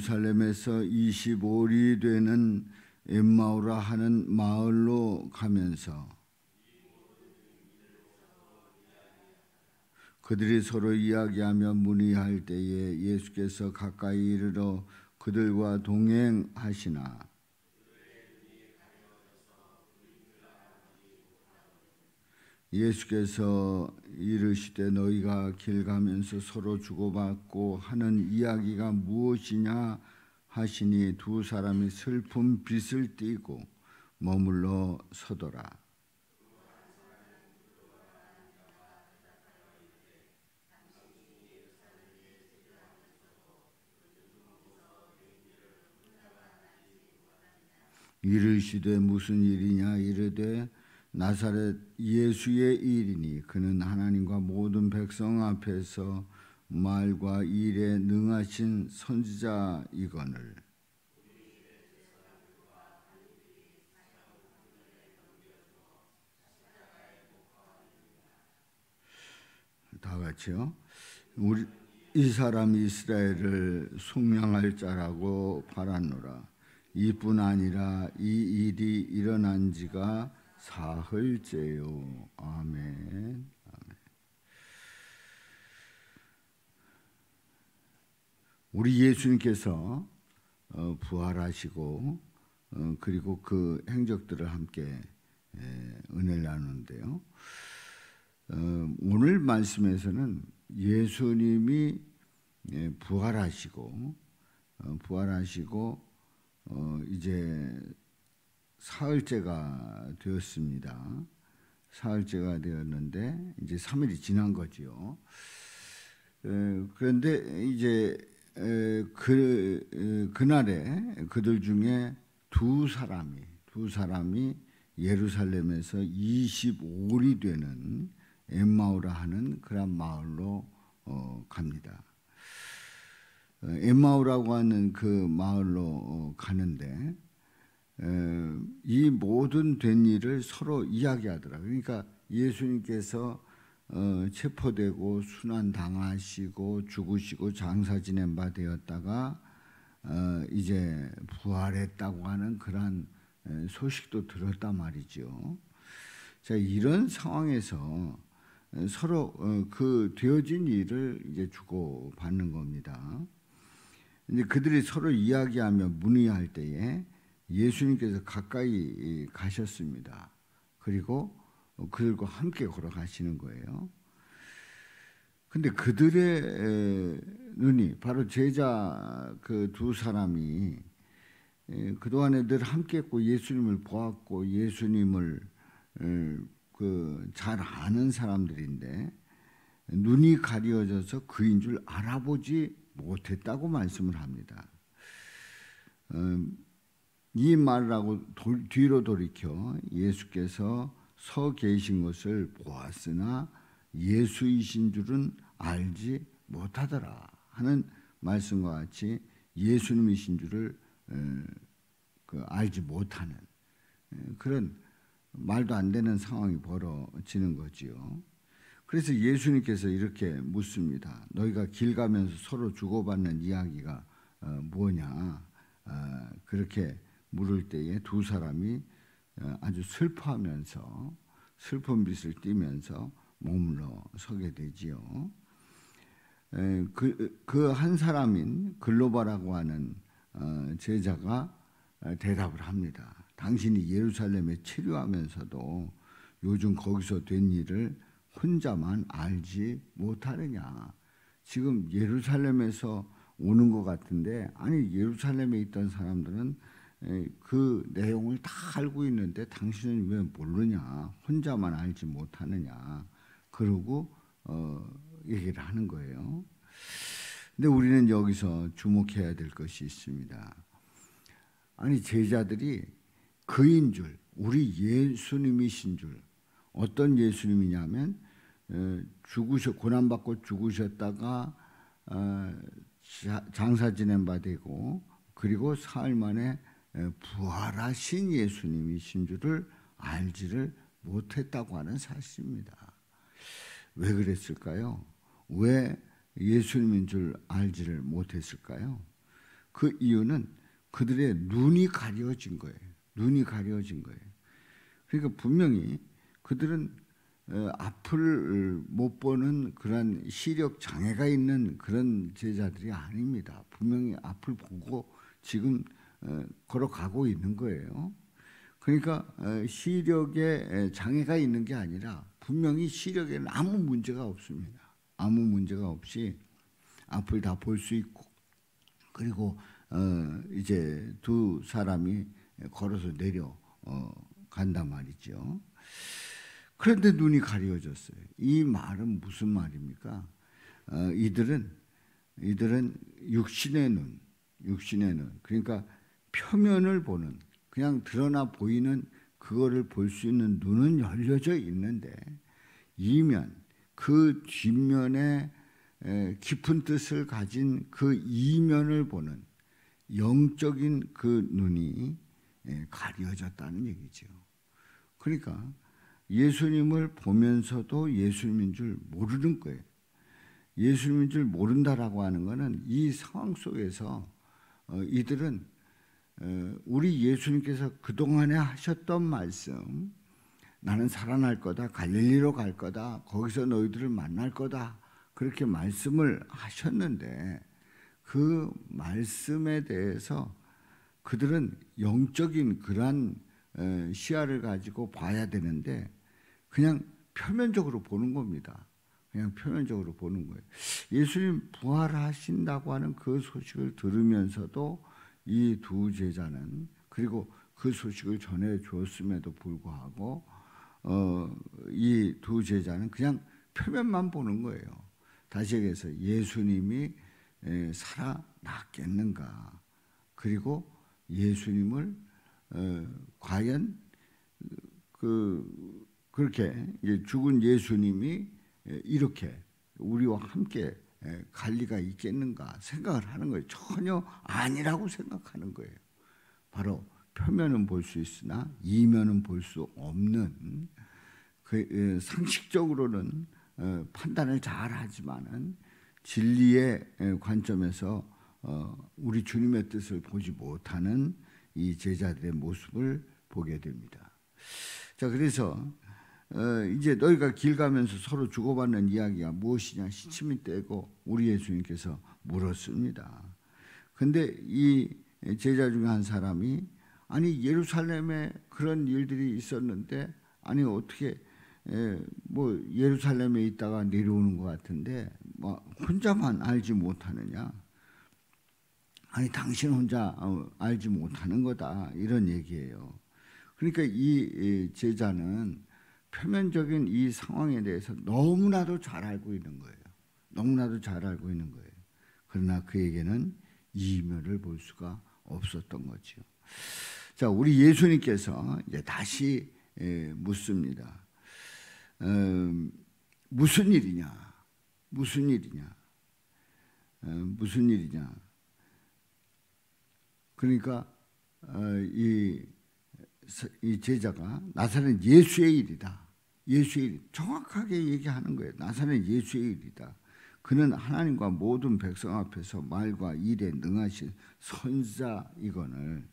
예루살렘에서 25일이 되는 엠마오라 하는 마을로 가면서 그들이 서로 이야기하며 문의할 때에 예수께서 가까이 이르러 그들과 동행하시나 예수께서 이르시되 너희가 길 가면서 서로 주고받고 하는 이야기가 무엇이냐 하시니 두 사람이 슬픈 빛을 띠고 머물러 서더라. 이르시되 무슨 일이냐 이르되 나사렛 예수의 일이니 그는 하나님과 모든 백성 앞에서 말과 일에 능하신 선지자이거늘. 다 같이요. 우리 이 사람이 이스라엘을 속량할 자라고 바라노라. 이뿐 아니라 이 일이 일어난 지가 사흘째요. 아멘. 우리 예수님께서 부활하시고 그리고 그 행적들을 함께 은혜를 나누는데요. 오늘 말씀에서는 예수님이 부활하시고 이제 사흘째가 되었습니다. 사흘째가 되었는데 이제 3일이 지난 거지요. 그런데 이제 그날에 그들 중에 두 사람이 예루살렘에서 25일이 되는 엠마오라 하는 그런 마을로 갑니다. 엠마오라고 하는 그 마을로 가는데 이 모든 된 일을 서로 이야기하더라고요. 그러니까 예수님께서 체포되고 순환당하시고 죽으시고 장사 지낸 바 되었다가 이제 부활했다고 하는 그런 소식도 들었단 말이죠. 자, 이런 상황에서 서로 그 되어진 일을 이제 주고 받는 겁니다. 이제 그들이 서로 이야기하며 문의할 때에 예수님께서 가까이 가셨습니다. 그리고 그들과 함께 걸어가시는 거예요. 근데 그들의 눈이 바로 제자 그 두 사람이 그동안에 늘 함께 했고 예수님을 보았고 예수님을 잘 아는 사람들인데 눈이 가려져서 그인 줄 알아보지 못했다고 말씀을 합니다. 이 말을 하고 뒤로 돌이켜 예수께서 서 계신 것을 보았으나 예수이신 줄은 알지 못하더라 하는 말씀과 같이 예수님이신 줄을 알지 못하는 그런 말도 안 되는 상황이 벌어지는 거지요. 그래서 예수님께서 이렇게 묻습니다. 너희가 길 가면서 서로 주고받는 이야기가 뭐냐? 그렇게 물을 때에 두 사람이 아주 슬퍼하면서 슬픈 빛을 띠면서 머물러 서게 되지요. 그 한 사람인 글로바라고 하는 제자가 대답을 합니다. 당신이 예루살렘에 체류하면서도 요즘 거기서 된 일을 혼자만 알지 못하느냐. 지금 예루살렘에서 오는 것 같은데 아니 예루살렘에 있던 사람들은 그 내용을 다 알고 있는데 당신은 왜 모르냐. 혼자만 알지 못하느냐. 그러고 얘기를 하는 거예요. 근데 우리는 여기서 주목해야 될 것이 있습니다. 아니 제자들이 그인 줄, 우리 예수님이신 줄, 어떤 예수님이냐면 고난받고 죽으셨다가 장사 지낸 바 되고 그리고 사흘 만에 부활하신 예수님이신 줄을 알지를 못했다고 하는 사실입니다. 왜 그랬을까요? 왜 예수님인 줄 알지를 못했을까요? 그 이유는 그들의 눈이 가려진 거예요. 눈이 가려진 거예요. 그러니까 분명히 그들은 앞을 못 보는 그런 시력 장애가 있는 그런 제자들이 아닙니다. 분명히 앞을 보고 지금 걸어가고 있는 거예요. 그러니까 시력에 장애가 있는 게 아니라 분명히 시력에는 아무 문제가 없습니다. 아무 문제가 없이 앞을 다 볼 수 있고, 그리고 이제 두 사람이 걸어서 내려 간단 말이죠. 그런데 눈이 가려졌어요. 이 말은 무슨 말입니까? 이들은 육신의 눈, 그러니까 표면을 보는, 그냥 드러나 보이는 그거를 볼 수 있는 눈은 열려져 있는데, 이면, 그 뒷면에 깊은 뜻을 가진 그 이면을 보는 영적인 그 눈이 가려졌다는 얘기죠. 그러니까 예수님을 보면서도 예수님인 줄 모르는 거예요. 예수님인 줄 모른다라고 하는 것은 이 상황 속에서 이들은 우리 예수님께서 그동안에 하셨던 말씀, 나는 살아날 거다, 갈릴리로 갈 거다, 거기서 너희들을 만날 거다, 그렇게 말씀을 하셨는데 그 말씀에 대해서 그들은 영적인 그러한 시야를 가지고 봐야 되는데 그냥 표면적으로 보는 겁니다. 그냥 표면적으로 보는 거예요. 예수님 부활하신다고 하는 그 소식을 들으면서도 이 두 제자는, 그리고 그 소식을 전해 주었음에도 불구하고 이 두 제자는 그냥 표면만 보는 거예요. 다시 얘기해서 예수님이 살아났겠는가, 그리고 예수님을 과연 그렇게 죽은 예수님이 이렇게 우리와 함께 갈 리가 있겠는가 생각을 하는 거예요. 전혀 아니라고 생각하는 거예요. 바로 표면은 볼 수 있으나 이면은 볼 수 없는, 상식적으로는 판단을 잘 하지만은 진리의 관점에서 우리 주님의 뜻을 보지 못하는 이 제자들의 모습을 보게 됩니다. 자, 그래서 이제 너희가 길 가면서 서로 주고받는 이야기가 무엇이냐 시침이 떼고 우리 예수님께서 물었습니다. 근데 이 제자 중에 한 사람이, 아니 예루살렘에 그런 일들이 있었는데, 아니 어떻게 뭐 예루살렘에 있다가 내려오는 것 같은데 뭐 혼자만 알지 못하느냐, 아니 당신 혼자 알지 못하는 거다, 이런 얘기예요. 그러니까 이 제자는 표면적인 이 상황에 대해서 너무나도 잘 알고 있는 거예요. 너무나도 잘 알고 있는 거예요. 그러나 그에게는 이면을 볼 수가 없었던 거죠. 자, 우리 예수님께서 이제 다시 묻습니다. 무슨 일이냐? 무슨 일이냐? 무슨 일이냐? 그러니까 이 제자가 나사렛 예수의 일이다. 예수의 일, 정확하게 얘기하는 거예요. 나사렛 예수의 일이다. 그는 하나님과 모든 백성 앞에서 말과 일에 능하신 선지자이거늘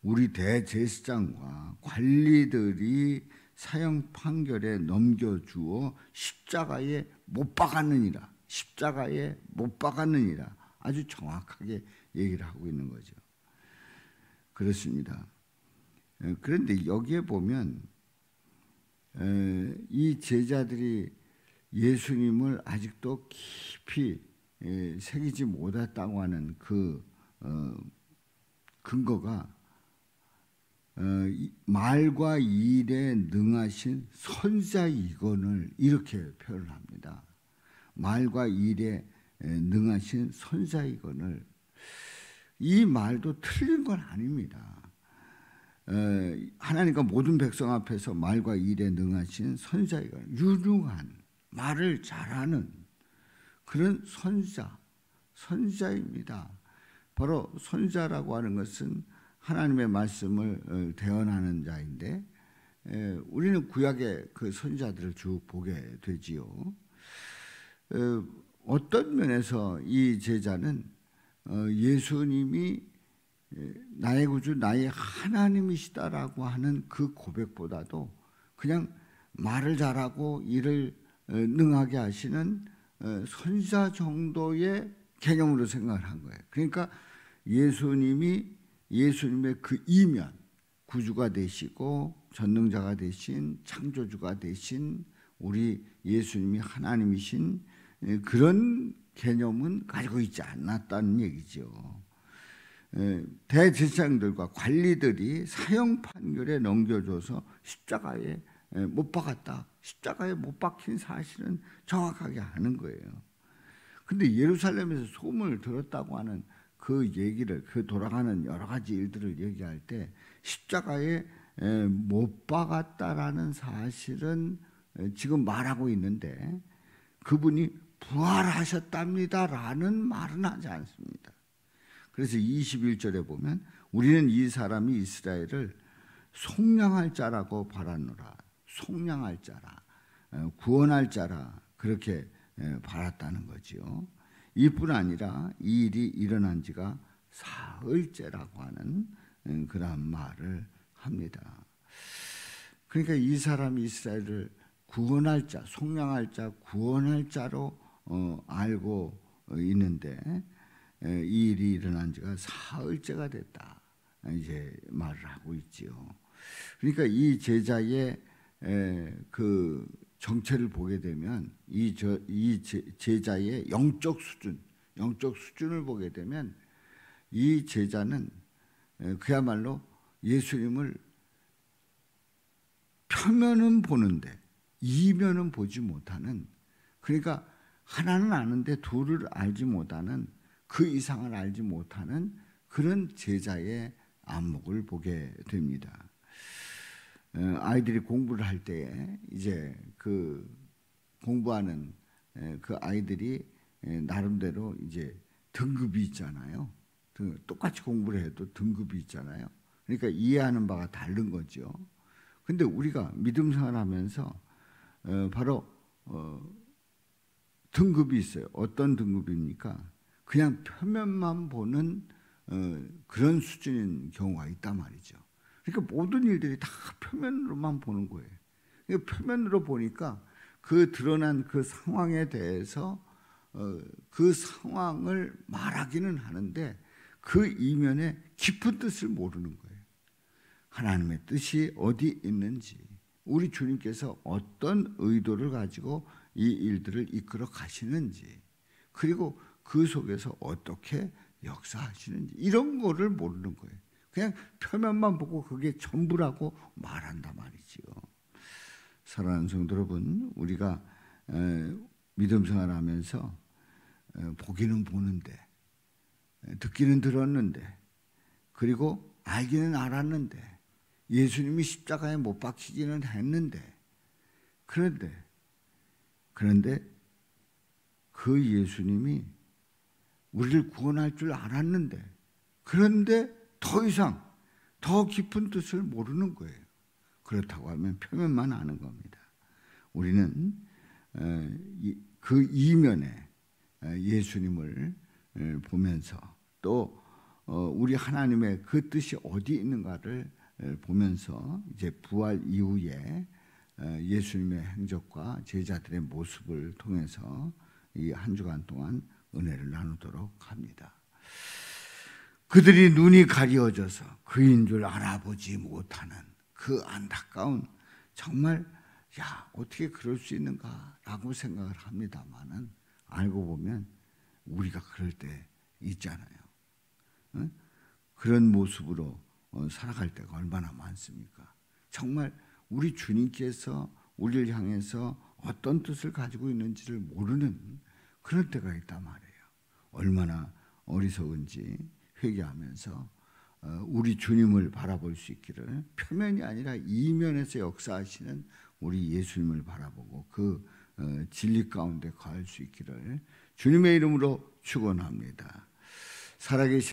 우리 대제사장과 관리들이 사형 판결에 넘겨주어 십자가에 못 박았느니라. 십자가에 못 박았느니라. 아주 정확하게 얘기를 하고 있는 거죠. 그렇습니다. 그런데 여기에 보면 이 제자들이 예수님을 아직도 깊이 새기지 못했다고 하는 그 근거가 말과 일에 능하신 선지자이거늘, 이렇게 표현을 합니다. 말과 일에 능하신 선지자이거늘. 이 말도 틀린 건 아닙니다. 하나님과 모든 백성 앞에서 말과 일에 능하신 선지자이거늘, 유능한, 말을 잘하는 그런 선지자입니다. 바로 선지자라고 하는 것은 하나님의 말씀을 대언하는 자인데, 우리는 구약의 그 선지자들을 쭉 보게 되지요. 어떤 면에서 이 제자는 예수님이 나의 구주, 나의 하나님이시다라고 하는 그 고백보다도 그냥 말을 잘하고 일을 능하게 하시는 선지자 정도의 개념으로 생각을 한 거예요. 그러니까 예수님의 그 이면, 구주가 되시고 전능자가 되신, 창조주가 되신 우리 예수님이 하나님이신 그런 개념은 가지고 있지 않았다는 얘기죠. 대제사장들과 관리들이 사형 판결에 넘겨줘서 십자가에 못 박았다. 십자가에 못 박힌 사실은 정확하게 아는 거예요. 근데 예루살렘에서 소문을 들었다고 하는 그 얘기를, 그 돌아가는 여러 가지 일들을 얘기할 때 십자가에 못 박았다라는 사실은 지금 말하고 있는데 그분이 부활하셨답니다라는 말은 하지 않습니다. 그래서 21절에 보면 우리는 이 사람이 이스라엘을 속량할 자라고 바라노라. 속량할 자라, 구원할 자라, 그렇게 바랐다는 거지요. 이뿐 아니라 이 일이 일어난 지가 사흘째라고 하는 그런 말을 합니다. 그러니까 이 사람이 이스라엘을 구원할 자, 속량할 자, 구원할 자로 알고 있는데 이 일이 일어난 지가 사흘째가 됐다. 이제 말을 하고 있지요. 그러니까 이 제자의 그 정체를 보게 되면 이 제자의 영적 수준을 보게 되면 이 제자는 그야말로 예수님을 표면은 보는데 이면은 보지 못하는, 그러니까 하나는 아는데 둘을 알지 못하는, 그 이상을 알지 못하는 그런 제자의 안목을 보게 됩니다. 아이들이 공부를 할 때에 이제 그 공부하는 그 아이들이 나름대로 이제 등급이 있잖아요. 똑같이 공부를 해도 등급이 있잖아요. 그러니까 이해하는 바가 다른 거죠. 근데 우리가 믿음 생활하면서 바로 등급이 있어요. 어떤 등급입니까? 그냥 표면만 보는 그런 수준인 경우가 있단 말이죠. 그러니까 모든 일들이 다 표면으로만 보는 거예요. 그러니까 표면으로 보니까 그 드러난 그 상황에 대해서 그 상황을 말하기는 하는데 그 이면에 깊은 뜻을 모르는 거예요. 하나님의 뜻이 어디 있는지, 우리 주님께서 어떤 의도를 가지고 이 일들을 이끌어 가시는지, 그리고 그 속에서 어떻게 역사하시는지, 이런 거를 모르는 거예요. 그냥 표면만 보고 그게 전부라고 말한단 말이지요. 사랑하는 성도 여러분, 우리가 믿음 생활하면서 보기는 보는데, 듣기는 들었는데, 그리고 알기는 알았는데, 예수님이 십자가에 못 박히기는 했는데, 그런데 그 예수님이 우리를 구원할 줄 알았는데, 그런데 더 이상 더 깊은 뜻을 모르는 거예요. 그렇다고 하면 표면만 아는 겁니다. 우리는 그 이면에 예수님을 보면서 또 우리 하나님의 그 뜻이 어디 있는가를 보면서 이제 부활 이후에 예수님의 행적과 제자들의 모습을 통해서 이 한 주간 동안 은혜를 나누도록 합니다. 그들이 눈이 가려져서 그인 줄 알아보지 못하는 그 안타까운, 정말 어떻게 그럴 수 있는가라고 생각을 합니다만은 알고 보면 우리가 그럴 때 있잖아요. 그런 모습으로 살아갈 때가 얼마나 많습니까? 정말 우리 주님께서 우리를 향해서 어떤 뜻을 가지고 있는지를 모르는 그런 때가 있단 말이에요. 얼마나 어리석은지 회개하면서 우리 주님을 바라볼 수 있기를, 표면이 아니라 이면에서 역사하시는 우리 예수님을 바라보고 그 진리 가운데 거할 수 있기를 주님의 이름으로 축원합니다. 살아계신